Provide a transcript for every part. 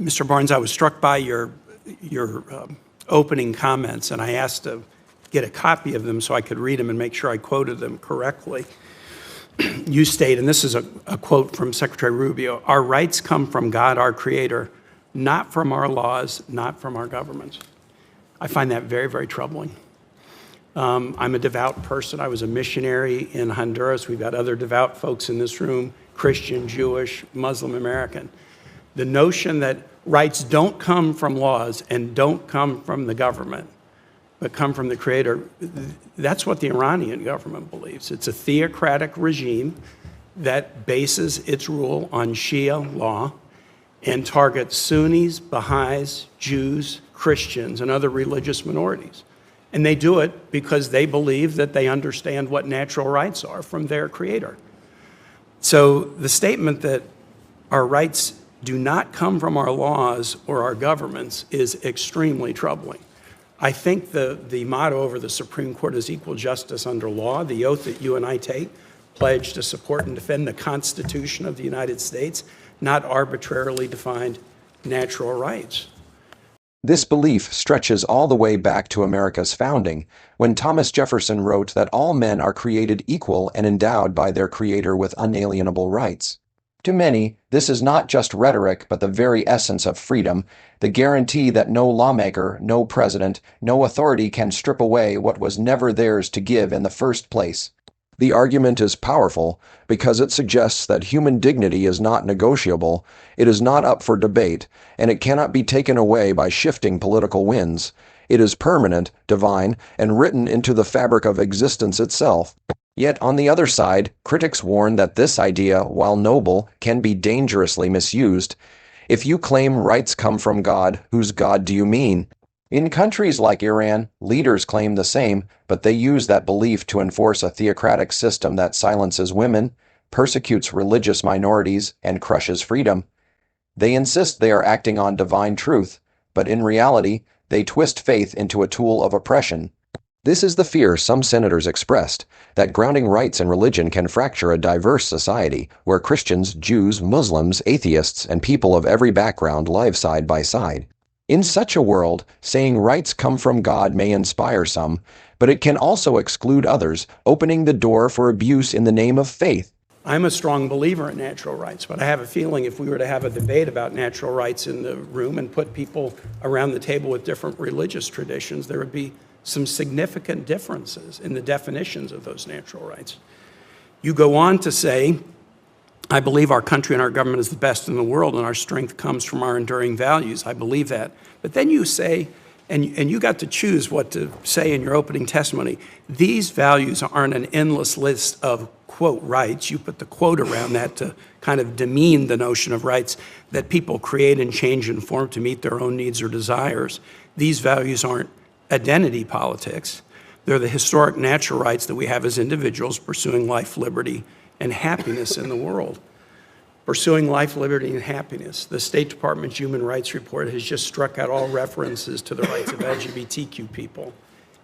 Mr. Barnes, I was struck by your opening comments, and I asked to get a copy of them so I could read them and make sure I quoted them correctly. You state, and this is a quote from Secretary Rubio, "Our rights come from God, our Creator, not from our laws, not from our governments." I find that very, very troubling. I'm a devout person. I was a missionary in Honduras. We've got other devout folks in this room, Christian, Jewish, Muslim, American. The notion that rights don't come from laws and don't come from the government, but come from the Creator, that's what the Iranian government believes. It's a theocratic regime that bases its rule on Shia law and targets Sunnis, Baha'is, Jews, Christians, and other religious minorities. And they do it because they believe that they understand what natural rights are from their Creator. So the statement that our rights do not come from our laws or our governments is extremely troubling. I think the motto over the Supreme Court is equal justice under law. The oath that you and I take, pledge to support and defend the Constitution of the United States, not arbitrarily defined natural rights. This belief stretches all the way back to America's founding, when Thomas Jefferson wrote that all men are created equal and endowed by their Creator with unalienable rights. To many, this is not just rhetoric, but the very essence of freedom, the guarantee that no lawmaker, no president, no authority can strip away what was never theirs to give in the first place. The argument is powerful because it suggests that human dignity is not negotiable, it is not up for debate, and it cannot be taken away by shifting political winds. It is permanent, divine, and written into the fabric of existence itself. Yet, on the other side, critics warn that this idea, while noble, can be dangerously misused. If you claim rights come from God, whose God do you mean? In countries like Iran, leaders claim the same, but they use that belief to enforce a theocratic system that silences women, persecutes religious minorities, and crushes freedom. They insist they are acting on divine truth, but in reality, they twist faith into a tool of oppression. This is the fear some senators expressed, that grounding rights in religion can fracture a diverse society where Christians, Jews, Muslims, atheists, and people of every background live side by side. In such a world, saying rights come from God may inspire some, but it can also exclude others, opening the door for abuse in the name of faith. I'm a strong believer in natural rights, but I have a feeling if we were to have a debate about natural rights in the room and put people around the table with different religious traditions, there would be some significant differences in the definitions of those natural rights. You go on to say, I believe our country and our government is the best in the world and our strength comes from our enduring values. I believe that. But then you say, and you got to choose what to say in your opening testimony, these values aren't an endless list of, quote, rights. You put the quote around that to kind of demean the notion of rights that people create and change and form to meet their own needs or desires. These values aren't identity politics. They're the historic natural rights that we have as individuals pursuing life, liberty, and happiness in the world. Pursuing life, liberty, and happiness. The State Department's Human Rights Report has just struck out all references to the rights of LGBTQ people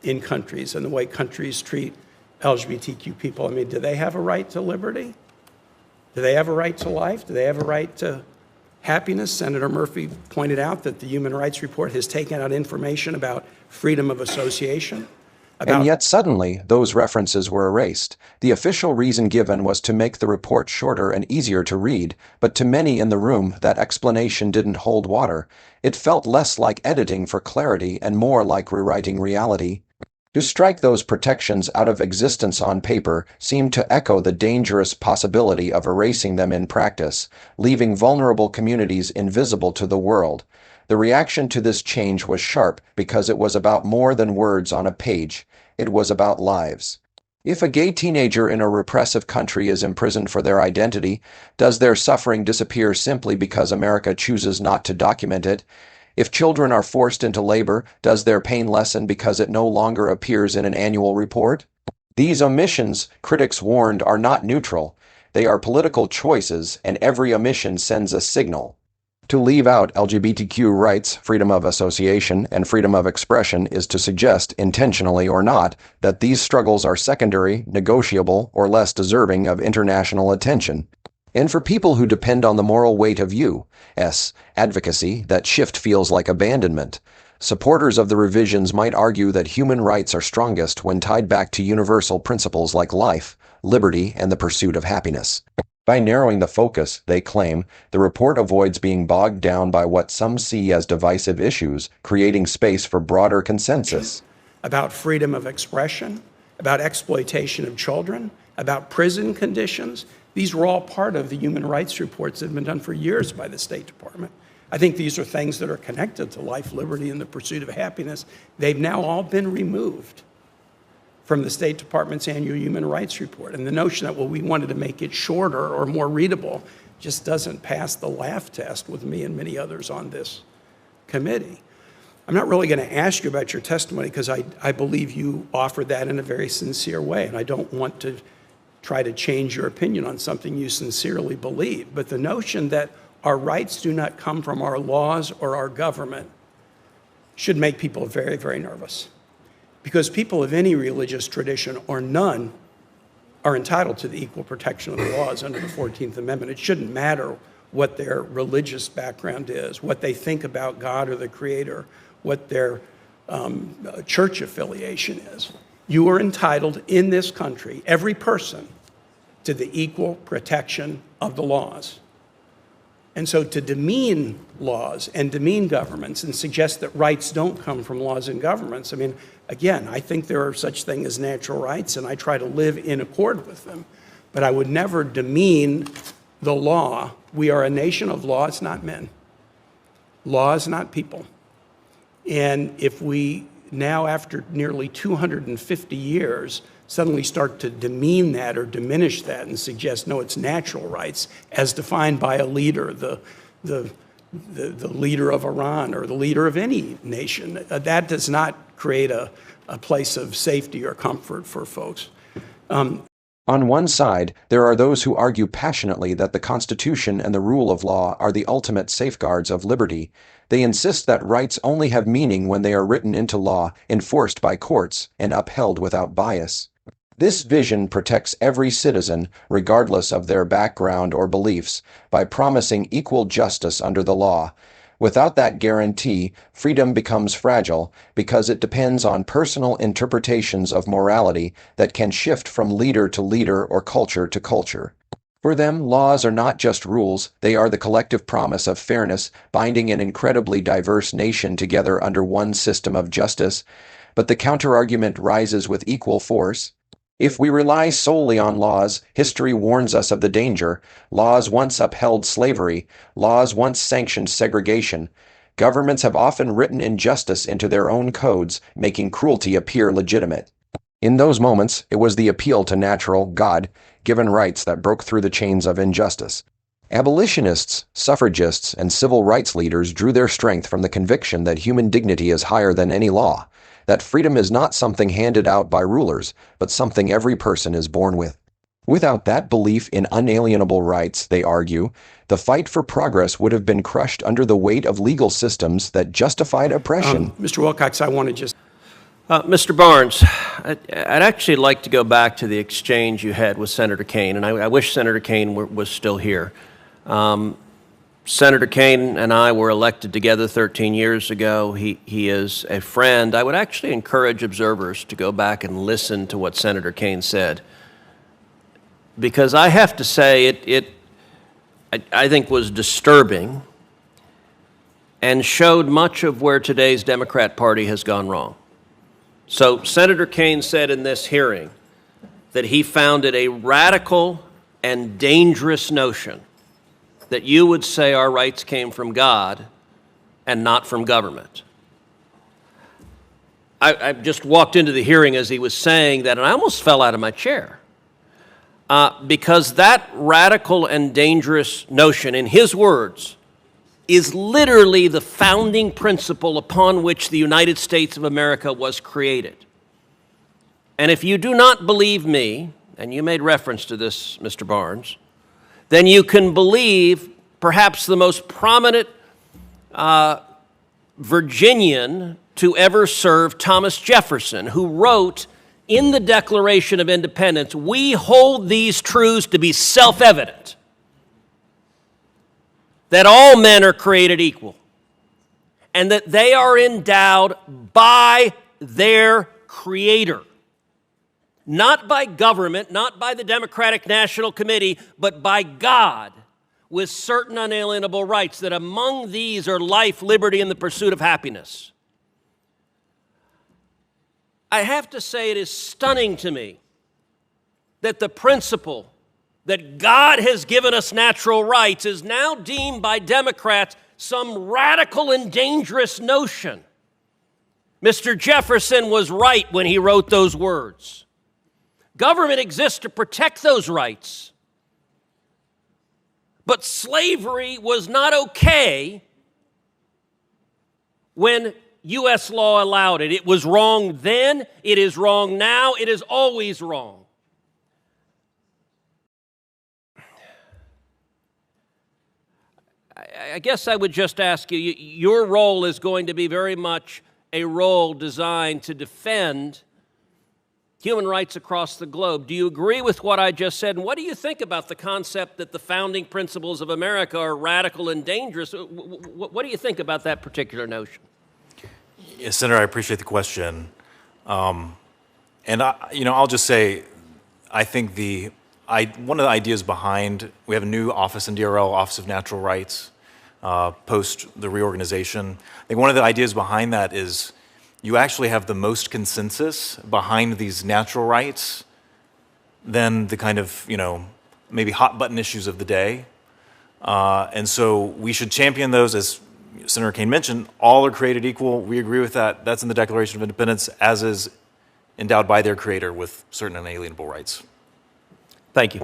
in countries and the way countries treat LGBTQ people. I mean, do they have a right to liberty? Do they have a right to life? Do they have a right to happiness? Senator Murphy pointed out that the Human Rights Report has taken out information about freedom of association. And yet suddenly, those references were erased. The official reason given was to make the report shorter and easier to read, but to many in the room, that explanation didn't hold water. It felt less like editing for clarity and more like rewriting reality. To strike those protections out of existence on paper seemed to echo the dangerous possibility of erasing them in practice, leaving vulnerable communities invisible to the world. The reaction to this change was sharp because it was about more than words on a page. It was about lives. If a gay teenager in a repressive country is imprisoned for their identity, does their suffering disappear simply because America chooses not to document it? If children are forced into labor, does their pain lessen because it no longer appears in an annual report? These omissions, critics warned, are not neutral. They are political choices, and every omission sends a signal. To leave out LGBTQ rights, freedom of association, and freedom of expression is to suggest, intentionally or not, that these struggles are secondary, negotiable, or less deserving of international attention. And for people who depend on the moral weight of U.S. advocacy, that shift feels like abandonment. Supporters of the revisions might argue that human rights are strongest when tied back to universal principles like life, liberty, and the pursuit of happiness. By narrowing the focus, they claim, the report avoids being bogged down by what some see as divisive issues, creating space for broader consensus. About freedom of expression, about exploitation of children, about prison conditions. These were all part of the human rights reports that have been done for years by the State Department. I think these are things that are connected to life, liberty, and the pursuit of happiness. They've now all been removed from the State Department's annual human rights report. And the notion that, well, we wanted to make it shorter or more readable just doesn't pass the laugh test with me and many others on this committee. I'm not really going to ask you about your testimony because I believe you offered that in a very sincere way, and I don't want to try to change your opinion on something you sincerely believe. But the notion that our rights do not come from our laws or our government should make people very, very nervous. Because people of any religious tradition or none are entitled to the equal protection of the laws under the 14th Amendment. It shouldn't matter what their religious background is, what they think about God or the Creator, what their church affiliation is. You are entitled in this country, every person, to the equal protection of the laws. And so to demean laws and demean governments and suggest that rights don't come from laws and governments, I mean, again, I think there are such things as natural rights, and I try to live in accord with them. But I would never demean the law. We are a nation of laws, not men. Laws, not people. And if we now, after nearly 250 years, suddenly start to demean that or diminish that and suggest, no, it's natural rights as defined by a leader, the leader of Iran or the leader of any nation, that does not create a place of safety or comfort for folks. On one side, there are those who argue passionately that the Constitution and the rule of law are the ultimate safeguards of liberty. They insist that rights only have meaning when they are written into law, enforced by courts, and upheld without bias. This vision protects every citizen, regardless of their background or beliefs, by promising equal justice under the law. Without that guarantee, freedom becomes fragile because it depends on personal interpretations of morality that can shift from leader to leader or culture to culture. For them, laws are not just rules, they are the collective promise of fairness, binding an incredibly diverse nation together under one system of justice. But the counterargument rises with equal force. If we rely solely on laws, history warns us of the danger. Laws once upheld slavery. Laws once sanctioned segregation. Governments have often written injustice into their own codes, making cruelty appear legitimate. In those moments, it was the appeal to natural, God-given rights that broke through the chains of injustice. Abolitionists, suffragists, and civil rights leaders drew their strength from the conviction that human dignity is higher than any law, that freedom is not something handed out by rulers, but something every person is born with. Without that belief in unalienable rights, they argue, the fight for progress would have been crushed under the weight of legal systems that justified oppression. Mr. Wilcox, I want to just... Mr. Barnes, I'd actually like to go back to the exchange you had with Senator Kaine, and I wish Senator Kaine was still here. Senator Kaine and I were elected together 13 years ago. He is a friend. I would actually encourage observers to go back and listen to what Senator Kaine said, because I have to say I think was disturbing and showed much of where today's Democrat Party has gone wrong. So Senator Kaine said in this hearing that he found it a radical and dangerous notion that you would say our rights came from God and not from government. I just walked into the hearing as he was saying that, and I almost fell out of my chair. Because that radical and dangerous notion, in his words, is literally the founding principle upon which the United States of America was created. And if you do not believe me, and you made reference to this, Mr. Barnes, then you can believe perhaps the most prominent Virginian to ever serve, Thomas Jefferson, who wrote in the Declaration of Independence, "We hold these truths to be self-evident, that all men are created equal and that they are endowed by their Creator. Not by government, not by the Democratic National Committee, but by God, with certain unalienable rights, that among these are life, liberty, and the pursuit of happiness. I have to say it is stunning to me that the principle that God has given us natural rights is now deemed by Democrats some radical and dangerous notion. Mr. Jefferson was right when he wrote those words. Government exists to protect those rights. But slavery was not okay when U.S. law allowed it. It was wrong then, it is wrong now, it is always wrong. I guess I would just ask you, your role is going to be very much a role designed to defend human rights across the globe. Do you agree with what I just said? And what do you think about the concept that the founding principles of America are radical and dangerous? What do you think about that particular notion? Yes, Senator, I appreciate the question. And I'll just say, I think one of the ideas behind, we have a new office in DRL, Office of Natural Rights, post the reorganization. I think one of the ideas behind that is you actually have the most consensus behind these natural rights than the kind of, maybe hot button issues of the day. And so we should champion those. As Senator Kaine mentioned, all are created equal. We agree with that. That's in the Declaration of Independence, as is endowed by their Creator with certain unalienable rights. Thank you.